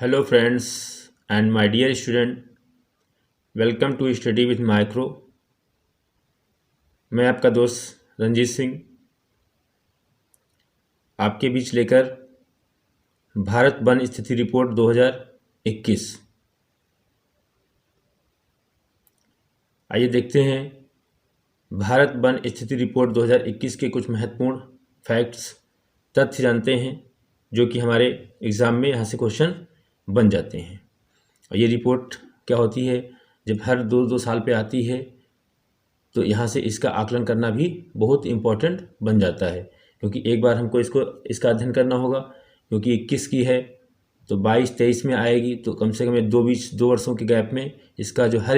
Hello friends and my dear student, welcome to study with micro. मैं आपका दोस्त रंजीत सिंह आपके बीच लेकर भारत वन स्थिति रिपोर्ट 2021। आइए देखते हैं भारत वन स्थिति रिपोर्ट 2021 के कुछ महत्वपूर्ण फैक्ट्स, तथ्य जानते हैं जो कि हमारे एग्ज़ाम में यहाँ से क्वेश्चन बन जाते हैं। और ये रिपोर्ट क्या होती है, जब हर दो साल पे आती है तो यहाँ से इसका आकलन करना भी बहुत इम्पोर्टेंट बन जाता है, क्योंकि एक बार हमको इसका अध्ययन करना होगा, क्योंकि 21 की है तो 22-23 में आएगी, तो कम से कम 2 वर्षों के गैप में इसका जो हर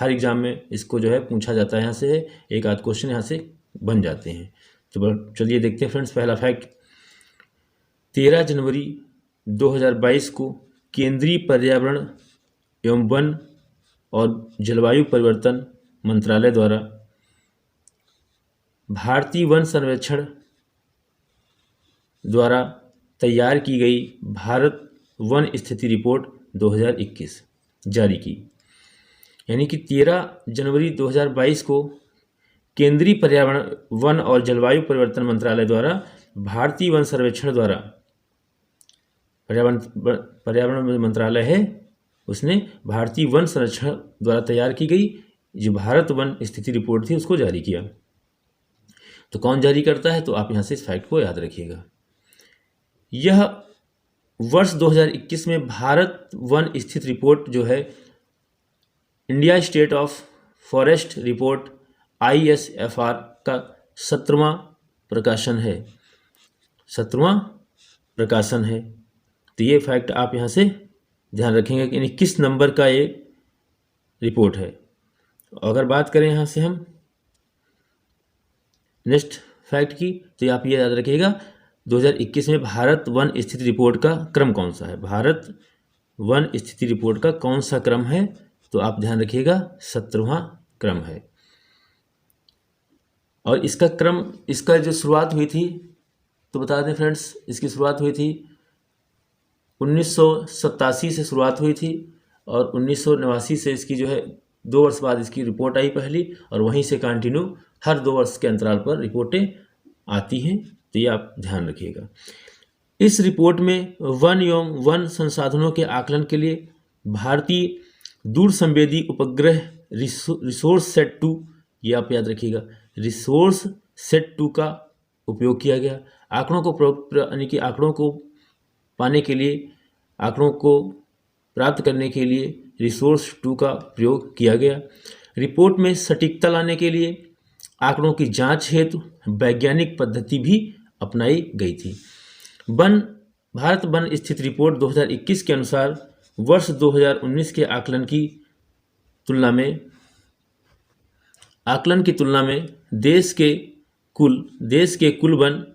एग्ज़ाम में इसको जो है पूछा जाता है। यहाँ से एक आध क्वेश्चन यहाँ से बन जाते हैं। तो चलिए देखते हैं फ्रेंड्स। पहला फैक्ट, 13 जनवरी 2022 को केंद्रीय पर्यावरण एवं वन और जलवायु परिवर्तन मंत्रालय द्वारा भारतीय वन सर्वेक्षण द्वारा तैयार की गई भारत वन स्थिति रिपोर्ट 2021 जारी की। यानी कि 13 जनवरी 2022 को केंद्रीय पर्यावरण वन और जलवायु परिवर्तन मंत्रालय द्वारा भारतीय वन सर्वेक्षण द्वारा, पर्यावरण मंत्रालय है, उसने भारतीय वन संरक्षण द्वारा तैयार की गई जो भारत वन स्थिति रिपोर्ट थी उसको जारी किया। तो कौन जारी करता है, तो आप यहाँ से इस फैक्ट को याद रखिएगा। यह वर्ष 2021 में भारत वन स्थिति रिपोर्ट जो है India state of forest report ISFR का 17वां प्रकाशन है। 17वां प्रकाशन है। तो ये फैक्ट आप यहाँ से ध्यान रखेंगे कि 21 नंबर का ये रिपोर्ट है। अगर बात करें यहाँ से हम नेक्स्ट फैक्ट की, तो आप ये याद रखिएगा 2021 में भारत वन स्थिति रिपोर्ट का क्रम कौन सा है। भारत वन स्थिति रिपोर्ट का कौन सा क्रम है, तो आप ध्यान रखिएगा 17वां क्रम है। और इसका जो शुरुआत हुई थी, तो बता दें फ्रेंड्स, इसकी शुरुआत हुई थी 1987 से शुरुआत हुई थी और 1989 से इसकी जो है 2 वर्ष बाद इसकी रिपोर्ट आई पहली, और वहीं से कंटिन्यू हर 2 वर्ष के अंतराल पर रिपोर्टें आती हैं। तो ये आप ध्यान रखिएगा। इस रिपोर्ट में वन एवं वन संसाधनों के आकलन के लिए भारतीय दूर संवेदी उपग्रह रिसोर्स सेट 2, ये आप याद रखिएगा, रिसोर्स सेट 2 का उपयोग किया गया। आंकड़ों को पाने के लिए, आंकड़ों को प्राप्त करने के लिए रिसोर्स 2 का प्रयोग किया गया। रिपोर्ट में सटीकता लाने के लिए आंकड़ों की जांच हेतु वैज्ञानिक पद्धति भी अपनाई गई थी। भारत वन स्थिति रिपोर्ट 2021 के अनुसार वर्ष 2019 के आकलन की तुलना में देश के कुल वन,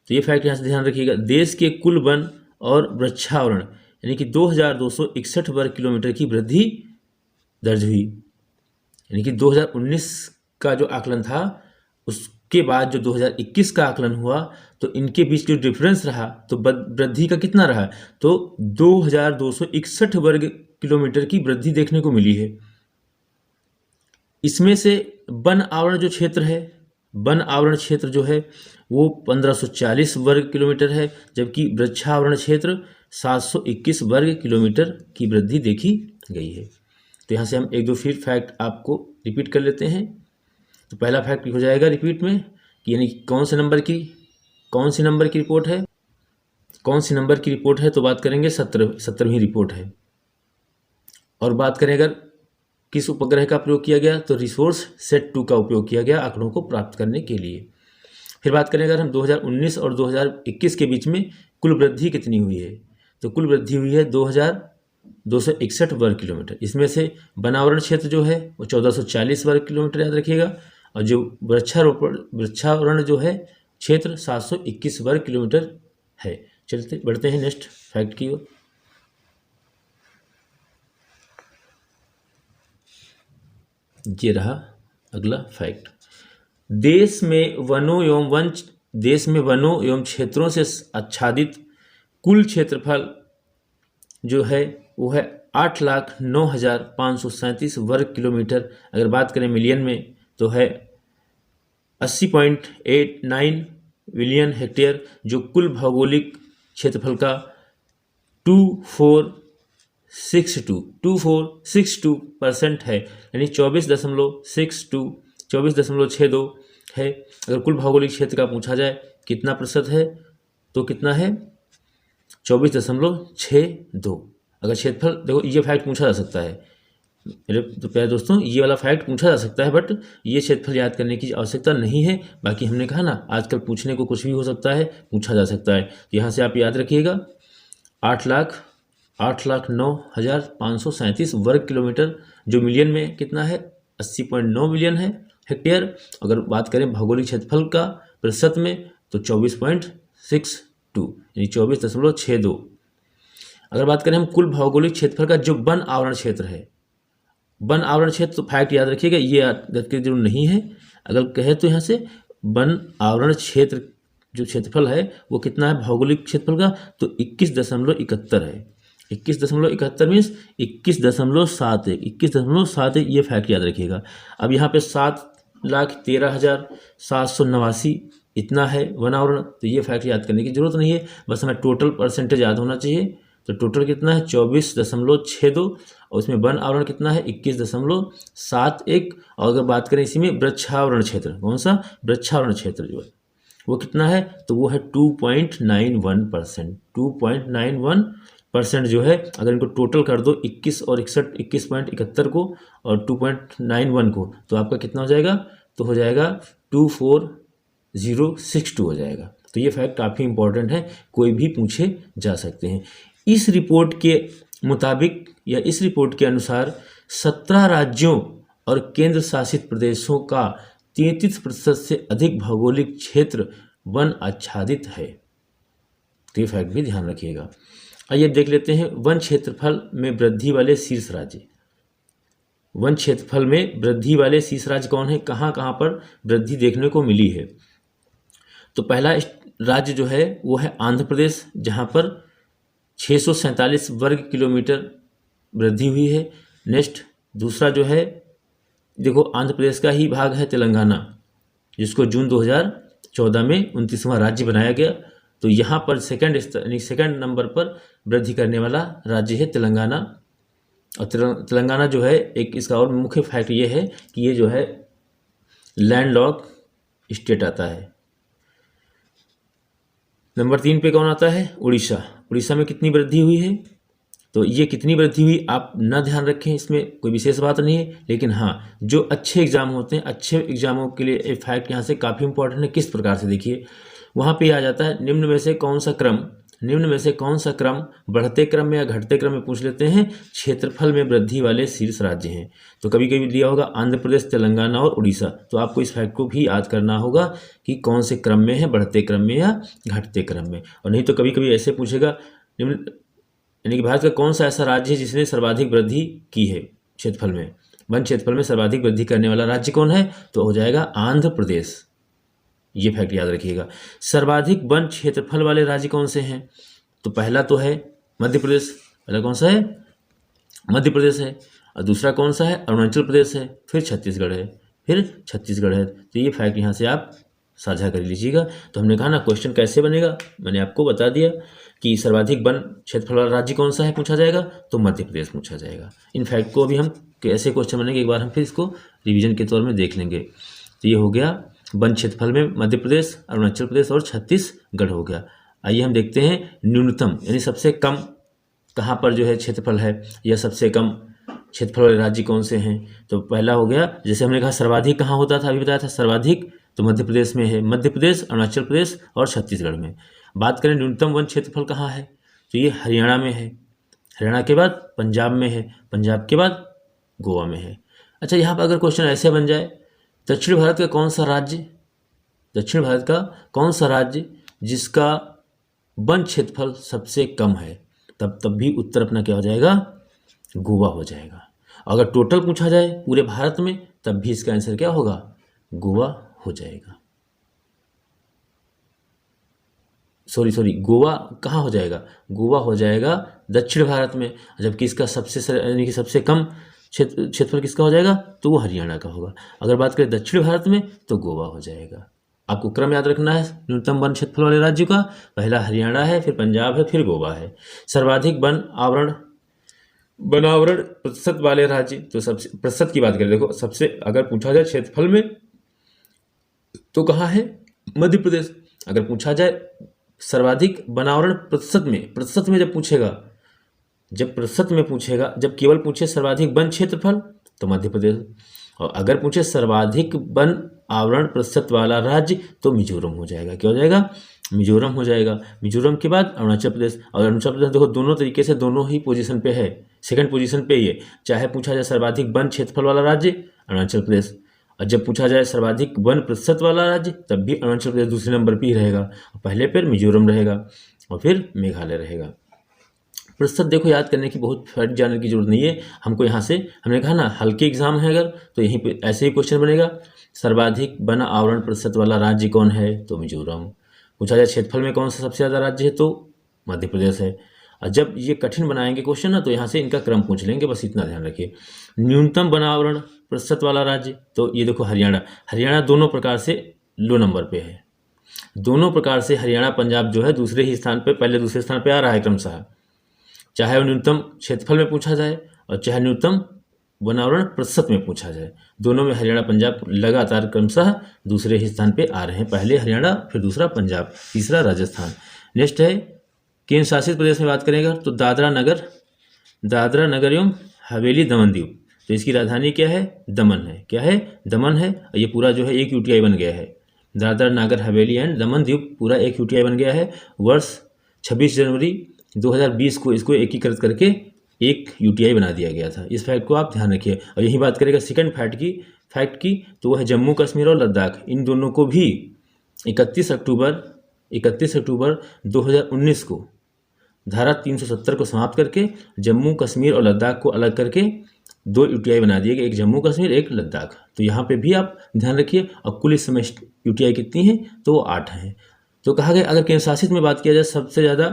तो ये फैक्ट यहाँ से ध्यान रखिएगा, देश के कुल वन और वृक्षावरण यानी कि 2261 वर्ग किलोमीटर की वृद्धि दर्ज हुई। यानी कि 2019 का जो आकलन था उसके बाद जो 2021 का आकलन हुआ, तो इनके बीच जो डिफरेंस रहा, तो वृद्धि का कितना रहा, तो 2261 वर्ग किलोमीटर की वृद्धि देखने को मिली है। इसमें से वन आवरण क्षेत्र जो है वो 1540 वर्ग किलोमीटर है, जबकि वृक्षावरण क्षेत्र 721 वर्ग किलोमीटर की वृद्धि देखी गई है। तो यहाँ से हम 1-2 फिर फैक्ट आपको रिपीट कर लेते हैं। तो पहला फैक्ट हो जाएगा रिपीट में, यानी कौन सी नंबर की रिपोर्ट है, तो बात करेंगे 17वीं रिपोर्ट है। और बात करें अगर किस उपग्रह का प्रयोग किया गया, तो रिसोर्स सेट 2 का उपयोग किया गया आंकड़ों को प्राप्त करने के लिए। फिर बात करें अगर हम 2019 और 2021 के बीच में कुल वृद्धि कितनी हुई है, तो कुल वृद्धि हुई है 2261 वर्ग किलोमीटर। इसमें से वनावरण क्षेत्र जो है वो 1440 वर्ग किलोमीटर याद रखिएगा, और जो वृक्षावरण जो है क्षेत्र 721 वर्ग किलोमीटर है। चलते बढ़ते हैं नेक्स्ट फैक्ट की ओर। ये रहा अगला फैक्ट। देश में वनों एवं क्षेत्रों से आच्छादित कुल क्षेत्रफल जो है वो है 8,09,537 वर्ग किलोमीटर। अगर बात करें मिलियन में तो है 80.89 मिलियन हेक्टेयर, जो कुल भौगोलिक क्षेत्रफल का 2462% है, यानी 24.62 है। अगर कुल भौगोलिक क्षेत्र का पूछा जाए कितना प्रतिशत है तो कितना है 24.62। अगर क्षेत्रफल, देखो ये फैक्ट पूछा जा सकता है मेरे तो प्यारे दोस्तों, ये वाला फैक्ट पूछा जा सकता है, बट ये क्षेत्रफल याद करने की आवश्यकता नहीं है। बाकी हमने कहा ना आजकल पूछने को कुछ भी हो सकता है, पूछा जा सकता है। तो यहाँ से आप याद रखिएगा 8,09,537 वर्ग किलोमीटर, जो मिलियन में कितना है 80.9 मिलियन है हेक्टेयर। अगर बात करें भौगोलिक क्षेत्रफल का प्रतिशत में तो 24.62 यानी 24.62। अगर बात करें हम कुल भौगोलिक क्षेत्रफल का जो वन आवरण क्षेत्र है, वन आवरण क्षेत्र, तो फैक्ट याद रखिएगा, ये याद रखने की जरूरत नहीं है। अगर कहे तो यहाँ से वन आवरण क्षेत्र जो क्षेत्रफल है वो कितना है भौगोलिक क्षेत्रफल का, तो 21.71 है। 21.71 मीन्स 21.71 ये फैक्ट याद रखिएगा। अब यहाँ पे 7,13,789 इतना है वन आवरण, तो ये फैक्ट याद करने की जरूरत नहीं है, बस हमें टोटल परसेंटेज याद होना चाहिए। तो टोटल कितना है 24.62 और उसमें वन आवरण कितना है 21.71। और अगर बात करें इसी में वृक्षावरण क्षेत्र, कौन सा वृक्षावरण क्षेत्र जो है वो कितना है, तो वो है 2.91%। 2.91% जो है, अगर इनको टोटल कर दो 21 और 21.71 को और 2.91 को, तो आपका कितना हो जाएगा, तो हो जाएगा 24062 हो जाएगा। तो ये फैक्ट काफ़ी इंपॉर्टेंट है, कोई भी पूछे जा सकते हैं। इस रिपोर्ट के मुताबिक या इस रिपोर्ट के अनुसार 17 राज्यों और केंद्र शासित प्रदेशों का 33% से अधिक भौगोलिक क्षेत्र वन आच्छादित है। तो ये फैक्ट भी ध्यान रखिएगा। आइए देख लेते हैं वन क्षेत्रफल में वृद्धि वाले शीर्ष राज्य। वन क्षेत्रफल में वृद्धि वाले शीर्ष राज्य कौन है, कहाँ कहाँ पर वृद्धि देखने को मिली है। तो पहला राज्य जो है वो है आंध्र प्रदेश, जहाँ पर 647 वर्ग किलोमीटर वृद्धि हुई है। नेक्स्ट दूसरा जो है, देखो आंध्र प्रदेश का ही भाग है तेलंगाना, जिसको जून 2014 में 29वां राज्य बनाया गया। तो यहाँ पर सेकंड नंबर पर वृद्धि करने वाला राज्य है तेलंगाना। और तेलंगाना जो है एक इसका और मुख्य फैक्ट ये है कि ये जो है लैंडलॉक स्टेट आता है। नंबर 3 पे कौन आता है, उड़ीसा। उड़ीसा में कितनी वृद्धि हुई है, तो ये कितनी वृद्धि हुई आप ना ध्यान रखें, इसमें कोई विशेष बात नहीं है, लेकिन हाँ जो अच्छे एग्जाम होते हैं, अच्छे एग्जामों के लिए ये फैक्ट यहाँ से काफ़ी इंपॉर्टेंट है। किस प्रकार से देखिए, वहाँ पे आ जाता है निम्न में से कौन सा क्रम बढ़ते क्रम में या घटते क्रम में पूछ लेते हैं, क्षेत्रफल में वृद्धि वाले शीर्ष राज्य हैं। तो कभी कभी दिया होगा आंध्र प्रदेश, तेलंगाना और उड़ीसा, तो आपको इस फैक्ट को भी याद करना होगा कि कौन से क्रम में है, बढ़ते क्रम में या घटते क्रम में। और नहीं तो कभी कभी ऐसे पूछेगा निम्न, यानी कि भारत का कौन सा ऐसा राज्य है जिसने सर्वाधिक वृद्धि की है क्षेत्रफल में, वन क्षेत्रफल में सर्वाधिक वृद्धि करने वाला राज्य कौन है, तो हो जाएगा आंध्र प्रदेश। ये फैक्ट याद रखिएगा। सर्वाधिक वन क्षेत्रफल वाले राज्य कौन से हैं, तो पहला तो है मध्य प्रदेश। पहला कौन सा है, मध्य प्रदेश है। और दूसरा कौन सा है, अरुणाचल प्रदेश है। फिर छत्तीसगढ़ है, तो ये फैक्ट यहाँ से आप साझा कर लीजिएगा। तो हमने कहा ना क्वेश्चन कैसे बनेगा, मैंने आपको बता दिया कि सर्वाधिक वन क्षेत्रफल वाला राज्य कौन सा है पूछा जाएगा, तो मध्य प्रदेश पूछा जाएगा। इन फैक्ट को अभी हम कैसे क्वेश्चन बनेंगे एक बार हम फिर इसको रिवीजन के तौर में देख लेंगे। तो ये हो गया वन क्षेत्रफल में मध्य प्रदेश, अरुणाचल प्रदेश और छत्तीसगढ़ हो गया। आइए हम देखते हैं न्यूनतम यानी सबसे कम कहाँ पर जो है क्षेत्रफल है, या सबसे कम क्षेत्रफल वाले राज्य कौन से हैं। तो पहला हो गया, जैसे हमने कहा सर्वाधिक कहाँ होता था, अभी बताया था सर्वाधिक तो मध्य प्रदेश में है, मध्य प्रदेश, अरुणाचल प्रदेश और छत्तीसगढ़ में। बात करें न्यूनतम वन क्षेत्रफल कहाँ है, तो ये हरियाणा में है, हरियाणा के बाद पंजाब में है, पंजाब के बाद गोवा में है। अच्छा, यहाँ पर अगर क्वेश्चन ऐसे बन जाए, दक्षिण भारत का कौन सा राज्य जिसका वन क्षेत्रफल सबसे कम है, तब भी उत्तर अपना क्या हो जाएगा, गोवा हो जाएगा। अगर टोटल पूछा जाए पूरे भारत में, तब भी इसका आंसर क्या होगा, गोवा हो जाएगा। सॉरी गोवा कहाँ हो जाएगा, गोवा हो जाएगा दक्षिण भारत में, जबकि इसका यानी कि सबसे कम क्षेत्रफल किसका हो जाएगा, तो वो हरियाणा का होगा। अगर बात करें दक्षिण भारत में तो गोवा हो जाएगा। आपको क्रम याद रखना है न्यूनतम वन क्षेत्रफल वाले राज्य का, पहला हरियाणा है, फिर पंजाब है, फिर गोवा है। सर्वाधिक वन आवरण प्रतिशत वाले राज्य, तो सबसे प्रतिशत की बात करें, देखो सबसे अगर पूछा जाए क्षेत्रफल में तो कहाँ है, मध्य प्रदेश। अगर पूछा जाए सर्वाधिक वनावरण प्रतिशत में जब पूछेगा, जब केवल पूछे सर्वाधिक वन क्षेत्रफल तो मध्य प्रदेश, और अगर पूछे सर्वाधिक वन आवरण प्रतिशत वाला राज्य तो मिजोरम हो जाएगा। क्या हो जाएगा, मिजोरम हो जाएगा। मिजोरम के बाद अरुणाचल प्रदेश, और अरुणाचल प्रदेश देखो दोनों तरीके से दोनों ही पोजीशन पे है, सेकंड पोजीशन पे ये, चाहे पूछा जाए सर्वाधिक वन क्षेत्रफल वाला राज्य अरुणाचल प्रदेश, और जब पूछा जाए सर्वाधिक वन प्रतिशत वाला राज्य तब भी अरुणाचल प्रदेश दूसरे नंबर पर ही रहेगा, पहले पर मिजोरम रहेगा और फिर मेघालय रहेगा। प्रतिशत देखो याद करने की बहुत फट जाने की जरूरत नहीं है हमको, यहाँ से हमने कहा ना हल्के एग्जाम है अगर तो यहीं पे ऐसे ही क्वेश्चन बनेगा, सर्वाधिक वन आवरण प्रतिशत वाला राज्य कौन है, तो मिजोरम। पूछा जाए क्षेत्रफल में कौन सा सबसे ज़्यादा राज्य है, तो मध्य प्रदेश है। और जब ये कठिन बनाएंगे क्वेश्चन ना तो यहाँ से इनका क्रम पूछ लेंगे, बस इतना ध्यान रखिए। न्यूनतम वन आवरण प्रतिशत वाला राज्य, तो ये देखो हरियाणा दोनों प्रकार से लो नंबर पे है, दोनों प्रकार से हरियाणा पंजाब जो है दूसरे ही स्थान पे, पहले दूसरे स्थान पे आ रहा है क्रमशः, चाहे वो न्यूनतम क्षेत्रफल में पूछा जाए और चाहे न्यूनतम वनावरण प्रतिशत में पूछा जाए, दोनों में हरियाणा पंजाब लगातार क्रमशः दूसरे ही स्थान पे आ रहे हैं, पहले हरियाणा फिर दूसरा पंजाब तीसरा राजस्थान। नेक्स्ट है केंद्र शासित प्रदेश में बात करेंगे तो दादरा नगर एवं हवेली दमन दीव, तो इसकी राजधानी क्या है, दमन है। क्या है, दमन है। ये पूरा जो है एक यूटीआई बन गया है, दादरा नगर हवेली एंड दमन दीव पूरा एक यूटीआई बन गया है। वर्ष 26 जनवरी 2020 को इसको एकीकृत करके एक यूटीआई बना दिया गया था। इस फैक्ट को आप ध्यान रखिए। और यही बात करेगा सेकंड फैक्ट की तो वह है जम्मू कश्मीर और लद्दाख, इन दोनों को भी 31 अक्टूबर 2019 को धारा 370 को समाप्त करके जम्मू कश्मीर और लद्दाख को अलग करके दो यूटीआई बना दिए गए, एक जम्मू कश्मीर एक लद्दाख। तो यहाँ पे भी आप ध्यान रखिए। और कुल इस समय यूटीआई कितनी है, तो वो 8 हैं। तो कहा गया अगर केंद्र शासित में बात किया जाए सबसे ज़्यादा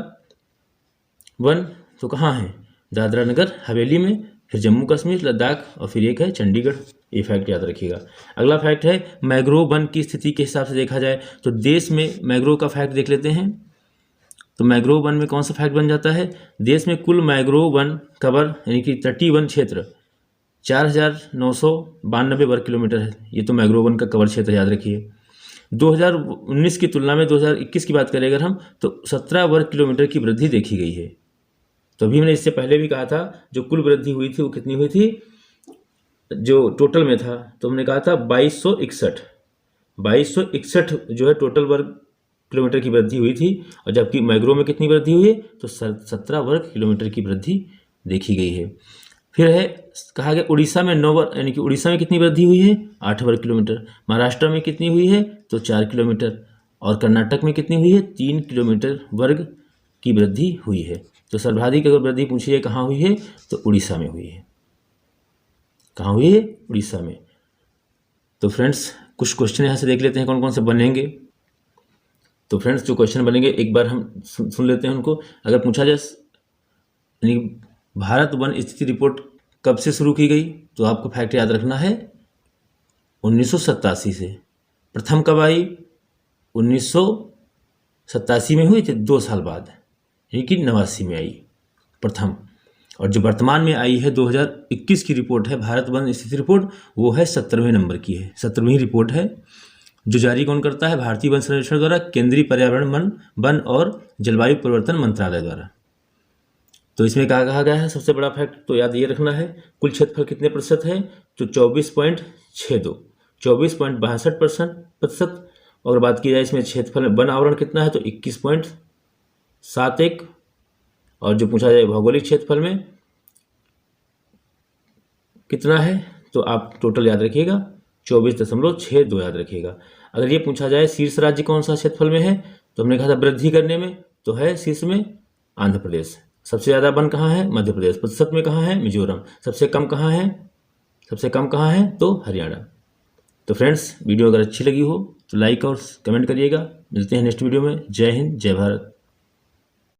वन तो कहाँ है, दादरा नगर हवेली में, फिर जम्मू कश्मीर लद्दाख और फिर एक है चंडीगढ़। ये फैक्ट याद रखिएगा। अगला फैक्ट है मैंग्रोव वन की स्थिति के हिसाब से देखा जाए तो देश में मैंग्रोव का फैक्ट देख लेते हैं। तो मैंग्रोव वन में कौन सा फैक्ट बन जाता है, देश में कुल मैंग्रोव वन कवर यानी कि तटीय वन क्षेत्र 4992 वर्ग किलोमीटर है। ये तो मैंग्रोव वन का कवर क्षेत्र याद रखिए। 2019 की तुलना में 2021 की बात करें अगर हम तो 17 वर्ग किलोमीटर की वृद्धि देखी गई है। तो अभी मैंने इससे पहले भी कहा था जो कुल वृद्धि हुई थी वो कितनी हुई थी, जो टोटल में था तो हमने कहा था 2261 जो है टोटल वर्ग किलोमीटर की वृद्धि हुई थी। और जबकि मैंग्रोव में कितनी वृद्धि हुई है, तो 17 वर्ग किलोमीटर की वृद्धि देखी गई है। फिर है कहा गया उड़ीसा में 9 वर्ग यानी कि उड़ीसा में कितनी वृद्धि हुई है, 8 वर्ग किलोमीटर। महाराष्ट्र में कितनी हुई है, तो 4 किलोमीटर। और कर्नाटक में कितनी हुई है, 3 किलोमीटर वर्ग की वृद्धि हुई है। तो सर्वाधिक अगर वृद्धि पूछी है कहाँ हुई है, तो उड़ीसा में हुई है। कहाँ हुई है, उड़ीसा में। तो फ्रेंड्स कुछ क्वेश्चन यहाँ से देख लेते हैं कौन कौन से बनेंगे। तो फ्रेंड्स जो क्वेश्चन बनेंगे एक बार हम सुन लेते हैं उनको। अगर पूछा जाए यानी भारत वन स्थिति रिपोर्ट कब से शुरू की गई, तो आपको फैक्ट याद रखना है 1987 से। प्रथम कब आई, 1987 में हुई थी, 2 साल बाद यानी कि 89 में आई प्रथम। और जो वर्तमान में आई है 2021 की रिपोर्ट है भारत वन स्थिति रिपोर्ट, वो है 17वें नंबर की है, 17वीं रिपोर्ट है। जो जारी कौन करता है, भारतीय वन सर्वेक्षण द्वारा, केंद्रीय पर्यावरण वन और जलवायु परिवर्तन मंत्रालय द्वारा। तो इसमें क्या कहा गया है, सबसे बड़ा फैक्ट तो याद ये रखना है, कुल क्षेत्रफल कितने प्रतिशत है, तो 24.62% और बात की जाए इसमें क्षेत्रफल में वन आवरण कितना है, तो 21.71। और जो पूछा जाए भौगोलिक क्षेत्रफल में कितना है, तो आप टोटल याद रखिएगा 24.62 याद रखिएगा। अगर ये पूछा जाए शीर्ष राज्य कौन सा क्षेत्रफल में है, तो हमने कहा था वृद्धि करने में, तो है शीर्ष में आंध्र प्रदेश। सबसे ज़्यादा वन कहाँ है, मध्य प्रदेश। प्रतिशत में कहाँ है, मिजोरम। सबसे कम कहाँ है, तो हरियाणा। तो फ्रेंड्स वीडियो अगर अच्छी लगी हो तो लाइक और कमेंट करिएगा। मिलते हैं नेक्स्ट वीडियो में। जय हिंद, जय भारत।